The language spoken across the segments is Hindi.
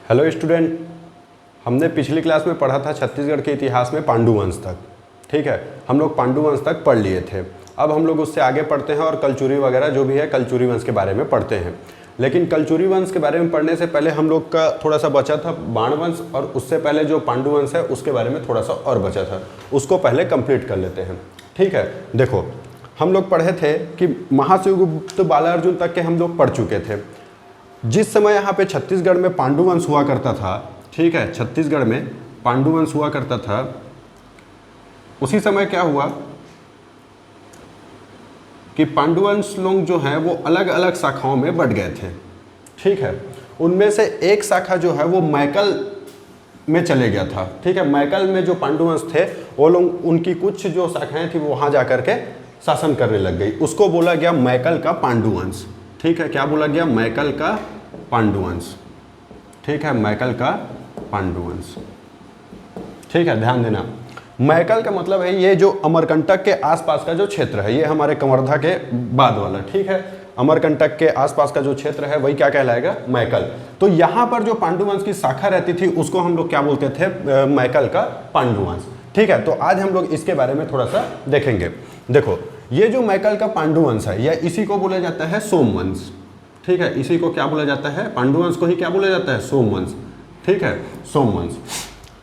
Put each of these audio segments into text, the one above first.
हेलो स्टूडेंट, हमने पिछली क्लास में पढ़ा था छत्तीसगढ़ के इतिहास में पांडु वंश तक। ठीक है, हम लोग पांडु वंश तक पढ़ लिए थे। अब हम लोग उससे आगे पढ़ते हैं और कलचुरी वगैरह जो भी है कलचुरी वंश के बारे में पढ़ते हैं। लेकिन कलचुरी वंश के बारे में पढ़ने से पहले हम लोग का थोड़ा सा बचा था बाण वंश, और उससे पहले जो पांडु वंश है उसके बारे में थोड़ा सा और बचा था, उसको पहले कंप्लीट कर लेते हैं। ठीक है, देखो हम लोग पढ़े थे कि महाशिवगुप्त बालार्जुन तक के हम लोग पढ़ चुके थे। जिस समय यहाँ पे छत्तीसगढ़ में पांडु वंश हुआ करता था, ठीक है, छत्तीसगढ़ में पांडु वंश हुआ करता था, उसी समय क्या हुआ कि पांडु वंश लोग जो हैं वो अलग अलग शाखाओं में बट गए थे। ठीक है, उनमें से एक शाखा जो है वो मैकल में चले गया था। ठीक है, मैकल में जो पांडु वंश थे वो लोग, उनकी कुछ जो शाखाएं थी वो वहाँ जा करके शासन करने लग गई। उसको बोला गया मैकल का पांडु वंश। ठीक है, क्या बोला गया? मैकल का पांडु वंश। ठीक है, मैकल का पांडु वंश। ठीक है, ध्यान देना, मैकल का मतलब है ये जो अमरकंटक के आसपास का जो क्षेत्र है, ये हमारे कवर्धा के बाद वाला। ठीक है, अमरकंटक के आसपास का जो क्षेत्र है वही क्या कहलाएगा? मैकल। तो यहाँ पर जो पांडु वंश की शाखा रहती थी उसको हम लोग क्या बोलते थे? मैकल का पांडु वंश। ठीक है, तो आज हम लोग इसके बारे में थोड़ा सा देखेंगे। देखो, ये जो मैकल का पांडु वंश है या इसी को बोला जाता है सोमवंश। ठीक है, इसी को क्या बोला जाता है? पांडु वंश को ही क्या बोला जाता है? सोमवंश। ठीक है, सोमवंश।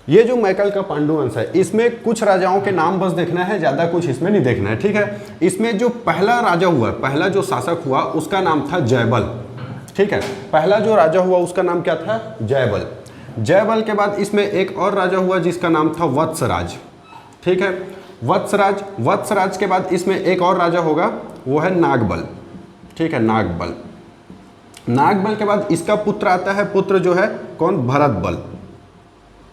ये जो मैकल का पांडु वंश है इसमें कुछ राजाओं के नाम बस देखना है, ज़्यादा कुछ इसमें नहीं देखना है। ठीक है, इसमें जो पहला राजा हुआ, पहला जो शासक हुआ उसका नाम था जयबल। ठीक है, पहला जो राजा हुआ उसका नाम क्या था? जयबल। जयबल के बाद इसमें एक और राजा हुआ जिसका नाम था वत्सराज। ठीक है, वत्सराज। वत्सराज के बाद इसमें एक और राजा होगा, वो है नागबल। ठीक है, नागबल। नागबल के बाद इसका पुत्र आता है, पुत्र जो है कौन? भरतबल।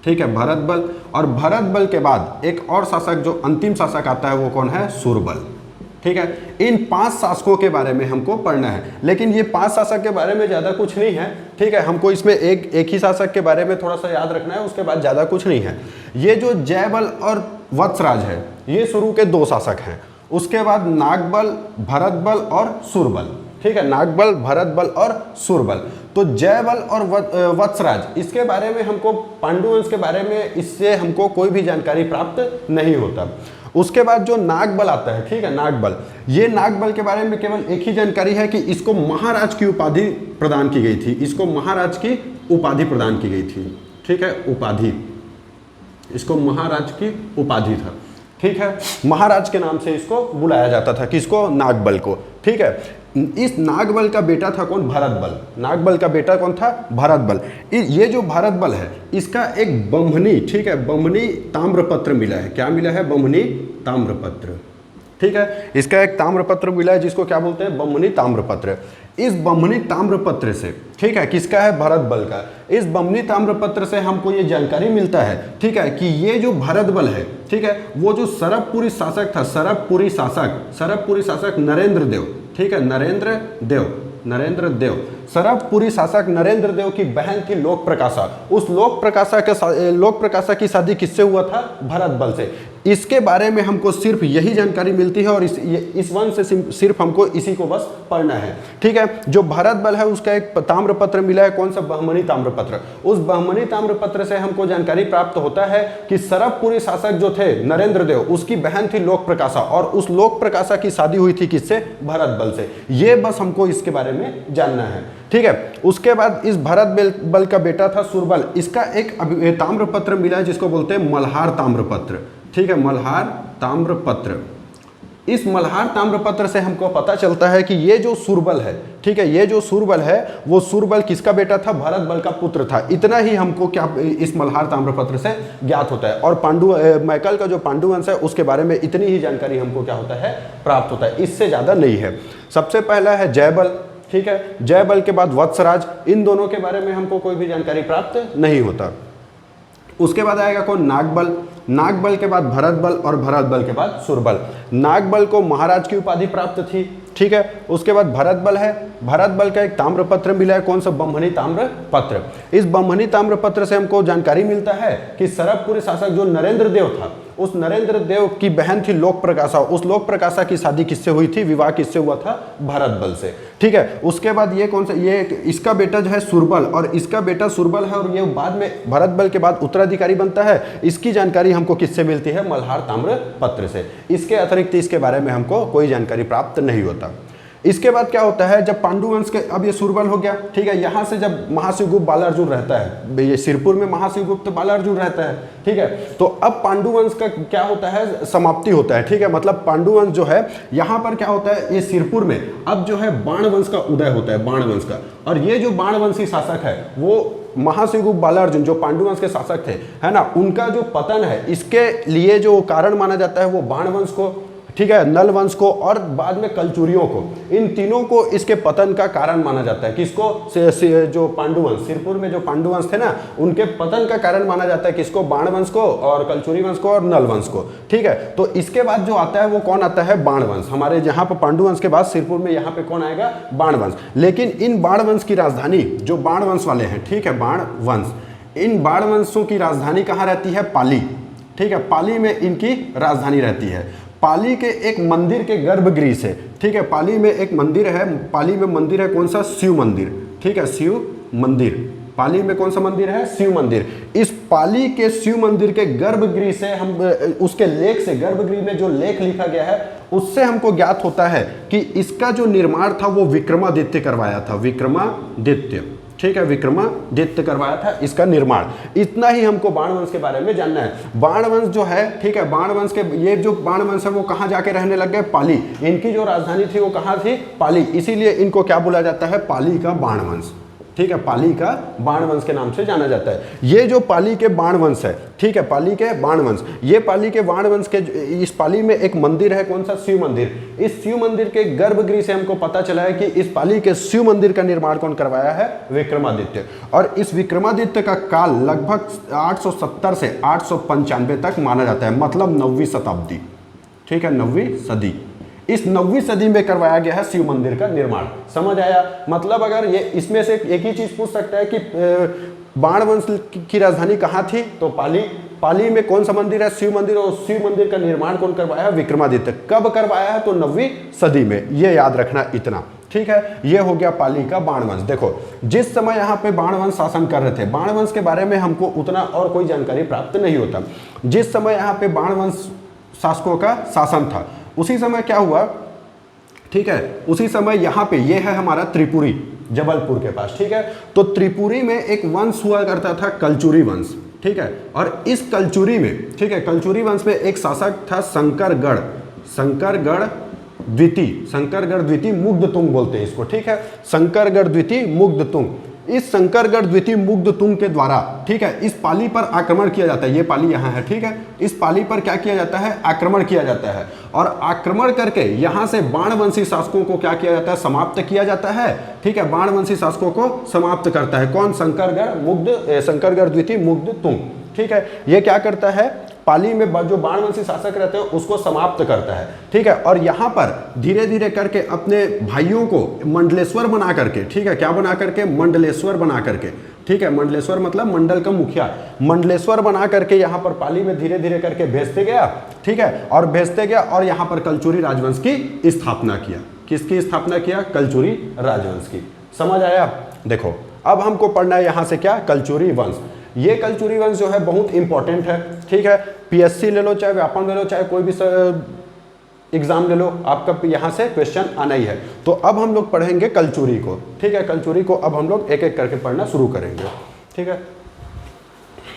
ठीक है, भरतबल। और भरतबल के बाद एक और शासक जो अंतिम शासक आता है वो कौन है? सूरबल। ठीक है, इन 5 शासकों के बारे में हमको पढ़ना है, लेकिन ये 5 शासक के बारे में ज़्यादा कुछ नहीं है। ठीक है, हमको इसमें एक ही शासक के बारे में थोड़ा सा याद रखना है, उसके बाद ज़्यादा कुछ नहीं है। ये जो जयबल और वत्सराज है ये शुरू के 2 शासक हैं। उसके बाद नागबल, भरतबल और सूरबल। ठीक है, नागबल, भरतबल और सूरबल। तो जयबल और वत्सराज, इसके बारे में हमको, पांडु वंश के बारे में इससे हमको कोई भी जानकारी प्राप्त नहीं होता। उसके बाद जो नागबल आता है, ठीक है, नागबल, ये नागबल के बारे में केवल एक ही जानकारी है कि इसको महाराज की उपाधि प्रदान की गई थी। इसको महाराज की उपाधि प्रदान की गई थी। ठीक है, उपाधि, इसको महाराज की उपाधि था। ठीक है, महाराज के नाम से इसको बुलाया जाता था। किसको? नागबल को। ठीक है, इस नागबल का बेटा था कौन? भरतबल। नागबल का बेटा कौन था? भरतबल। ये जो भरतबल है इसका एक बम्हनी, ठीक है, बम्हनी ताम्रपत्र मिला है। क्या मिला है? बम्हनी ताम्रपत्र। ठीक है, इसका एक ताम्रपत्र मिला है जिसको क्या बोलते हैं? बम्हनी ताम्रपत्र। इस बम्हनी ताम्रपत्र से, ठीक है, किसका है? भरतबल का। इस बम्हनी ताम्रपत्र से हमको ये जानकारी मिलता है, ठीक है, कि ये जो भरतबल है, ठीक है, वो जो सरबपुरी शासक था, सरबपुरी शासक नरेंद्र देव, ठीक है, नरेंद्र देव, सरबपुरी शासक नरेंद्र देव की बहन थी लोक प्रकाशा। उस लोक प्रकाशा की शादी किससे हुआ था? भरतबल से। इसके बारे में हमको सिर्फ यही जानकारी मिलती है और इस वंश से सिर्फ हमको इसी को बस पढ़ना है। ठीक है, जो भरतबल है उसका एक ताम्रपत्र मिला है, कौन सा? बहमनी ताम्रपत्र। उस बहमनी ताम्रपत्र से हमको जानकारी प्राप्त होता है कि सरबपुरी शासक जो थे नरेंद्र देव, उसकी बहन थी लोक प्रकाशा, और उस लोक प्रकाशा की शादी हुई थी किससे? भरतबल से। ये बस हमको इसके बारे में जानना है। ठीक है, उसके बाद इस भरतबल का बेटा था सूरबल। इसका एक ताम्रपत्र मिला है जिसको बोलते हैं मल्हार ताम्रपत्र। ठीक है, मल्हार ताम्रपत्र। इस मल्हार ताम्रपत्र से हमको पता चलता है कि ये जो सूरबल है, ठीक है, ये जो सूरबल है वो सूरबल किसका बेटा था? भरतबल का पुत्र था। इतना ही हमको क्या इस मल्हार ताम्रपत्र से ज्ञात होता है। और मैकल का जो पांडु वंश है उसके बारे में इतनी ही जानकारी हमको क्या होता है? प्राप्त होता है, इससे ज़्यादा नहीं है। सबसे पहला है जयबल। ठीक है, जयबल के बाद वत्सराज। इन दोनों के बारे में हमको कोई भी जानकारी प्राप्त नहीं होता। उसके बाद आएगा कौन? नागबल। नागबल के बाद भरतबल और भरतबल के बाद सूरबल। नागबल को महाराज की उपाधि प्राप्त थी। ठीक है, उसके बाद भरतबल है। भरतबल का एक ताम्रपत्र मिला है, कौन सा? बम्हनी ताम्रपत्र। इस बम्हनी ताम्रपत्र से हमको जानकारी मिलता है कि सरबपुरी शासक जो नरेंद्र देव था उस नरेंद्र देव की बहन थी लोक प्रकाशा, उस लोक प्रकाशा की शादी किससे हुई थी, विवाह किससे हुआ था, भरत बल से। ठीक है, उसके बाद ये कौन सा, ये इसका बेटा जो है सुरबल, और इसका बेटा सुरबल है, और ये बाद में भरत बल के बाद उत्तराधिकारी बनता है। इसकी जानकारी हमको किससे मिलती है, मल्हार ताम्र पत्र से। इसके अतिरिक्त इसके बारे में हमको कोई जानकारी प्राप्त नहीं होता। इसके बाद क्या होता है, जब पांडुवंश के, अब ये सुरबल हो गया, ठीक है, यहाँ से जब महाशिवगुप्त बालार्जुन रहता है, ये सिरपुर में महाशिवगुप्त बालार्जुन रहता है, ठीक है, तो अब पांडुवंश का क्या होता है, समाप्ति होता है। ठीक है, मतलब पांडुवंश जो है यहाँ पर क्या होता है, ये सिरपुर में अब जो है बाणवंश का उदय होता है, बाणवंश का। और ये जो बाणवंशी शासक है वो महाशिवगुप्त बालार्जुन जो पांडुवंश के शासक थे, है ना, उनका जो पतन है, इसके लिए जो कारण माना जाता है वो बाणवंश को, ठीक है, नल वंश को, और बाद में कलचुरियों को, इन तीनों को इसके पतन का कारण माना जाता है। किसको, जो पांडुवंश, सिरपुर में जो पांडुवंश थे ना, उनके पतन का कारण माना जाता है किसको, बाणवंश को, और कलचुरी वंश को, और नल वंश को। ठीक है, तो इसके बाद जो आता है वो कौन आता है, बाणवंश। हमारे जहाँ पर पांडुवंश के बाद सिरपुर में यहाँ पे कौन आएगा, बाणवंश। लेकिन इन बाणवंश की राजधानी, जो बाणवंश वाले हैं, ठीक है, बाणवंश, इन बाणवंशों की राजधानी कहाँ रहती है, पाली। ठीक है, पाली में इनकी राजधानी रहती है। पाली के एक मंदिर के गर्भगृह से, ठीक है, पाली में एक मंदिर है, पाली में मंदिर है कौन सा, शिव मंदिर। ठीक है, शिव मंदिर, पाली में कौन सा मंदिर है, शिव मंदिर। इस पाली के शिव मंदिर के गर्भगृह से हम, उसके लेख से, गर्भगृह में जो लेख लिखा गया है उससे हमको ज्ञात होता है कि इसका जो निर्माण था वो विक्रमादित्य करवाया था, विक्रमादित्य। ठीक है, विक्रमादित्य करवाया था इसका निर्माण। इतना ही हमको बाणवंश के बारे में जानना है। बाणवंश जो है, ठीक है, बाणवंश के, ये जो बाणवंश है वो कहाँ जाके रहने लग गए, पाली। इनकी जो राजधानी थी वो कहाँ थी, पाली, इसीलिए इनको क्या बोला जाता है, पाली का बाणवंश। ठीक है, पाली का बाणवंश के नाम से जाना जाता है। ये जो पाली के बाणवंश है, ठीक है, पाली के बाणवंश, ये पाली के बाणवंश के, इस पाली में एक मंदिर है कौन सा, शिव मंदिर। इस शिव मंदिर के गर्भगृह से हमको पता चला है कि इस पाली के शिव मंदिर का निर्माण कौन करवाया है, विक्रमादित्य। और इस विक्रमादित्य का काल लगभग 870 से 895 तक माना जाता है, मतलब 9वीं शताब्दी। ठीक है, 9वीं सदी, इस 9वीं सदी में करवाया गया है शिव मंदिर का निर्माण। समझ आया, मतलब अगर ये इसमें से एक ही चीज पूछ सकता है कि बाणवंश की राजधानी कहाँ थी, तो पाली। पाली में कौन सा मंदिर है, शिव मंदिर, और शिव मंदिर का निर्माण कौन करवाया है, विक्रमादित्य। कब करवाया है, तो 9वीं सदी में, ये याद रखना इतना। ठीक है, ये हो गया पाली का बाणवंश। देखो, जिस समय यहाँ पे बाणवंश शासन कर रहे थे, बाणवंश के बारे में हमको उतना और कोई जानकारी प्राप्त नहीं होता। जिस समय यहाँ पे बाणवंश शासकों का शासन था, उसी समय क्या हुआ, ठीक है, उसी समय यहाँ पे ये है हमारा त्रिपुरी, जबलपुर के पास। ठीक है, तो त्रिपुरी में एक वंश हुआ करता था, कलचुरी वंश। ठीक है, और इस कलचुरी में, ठीक है, कलचुरी वंश में एक शासक था शंकरगढ़, शंकरगढ़ द्वितीय मुग्धतुंग बोलते हैं इसको। ठीक है, शंकरगढ़ द्वितीय मुग्धतुंग। इस शंकरगढ़ द्वितीय मुग्धतुंग के द्वारा, ठीक है, इस पाली पर आक्रमण किया जाता है। ये पाली यहाँ है, ठीक है, इस पाली पर क्या किया जाता है, आक्रमण किया जाता है। और आक्रमण करके यहाँ से बाणवंशी शासकों को क्या किया जाता है, समाप्त किया जाता है। ठीक है, बाणवंशी शासकों को समाप्त करता है कौन, शंकरगढ़ द्वितीय मुग्धतुंग। ठीक है, ये क्या करता है, पाली में जो बाणवंशी शासक रहते हैं उसको समाप्त करता है। ठीक है, और यहाँ पर धीरे धीरे करके अपने भाइयों को मंडलेश्वर बना करके, ठीक है, क्या बना करके, मंडलेश्वर बना करके, ठीक है, मंडलेश्वर मतलब मंडल का मुखिया, मंडलेश्वर बना करके यहाँ पर पाली में धीरे धीरे करके भेजते गया। ठीक है, और भेजते गया और यहाँ पर कलचुरी राजवंश की स्थापना किया। किसकी स्थापना किया, कलचुरी राजवंश की। समझ आया। देखो, अब हमको पढ़ना है यहाँ से क्या, कलचुरी वंश। ये कलचुरी वंश जो है बहुत इंपॉर्टेंट है। ठीक है, पीएससी ले लो, चाहे व्यापम ले लो, चाहे कोई भी एग्जाम ले लो, आपका यहाँ से क्वेश्चन आना ही है। तो अब हम लोग पढ़ेंगे कलचुरी को। ठीक है, कलचुरी को अब हम लोग एक एक करके पढ़ना शुरू करेंगे। ठीक है।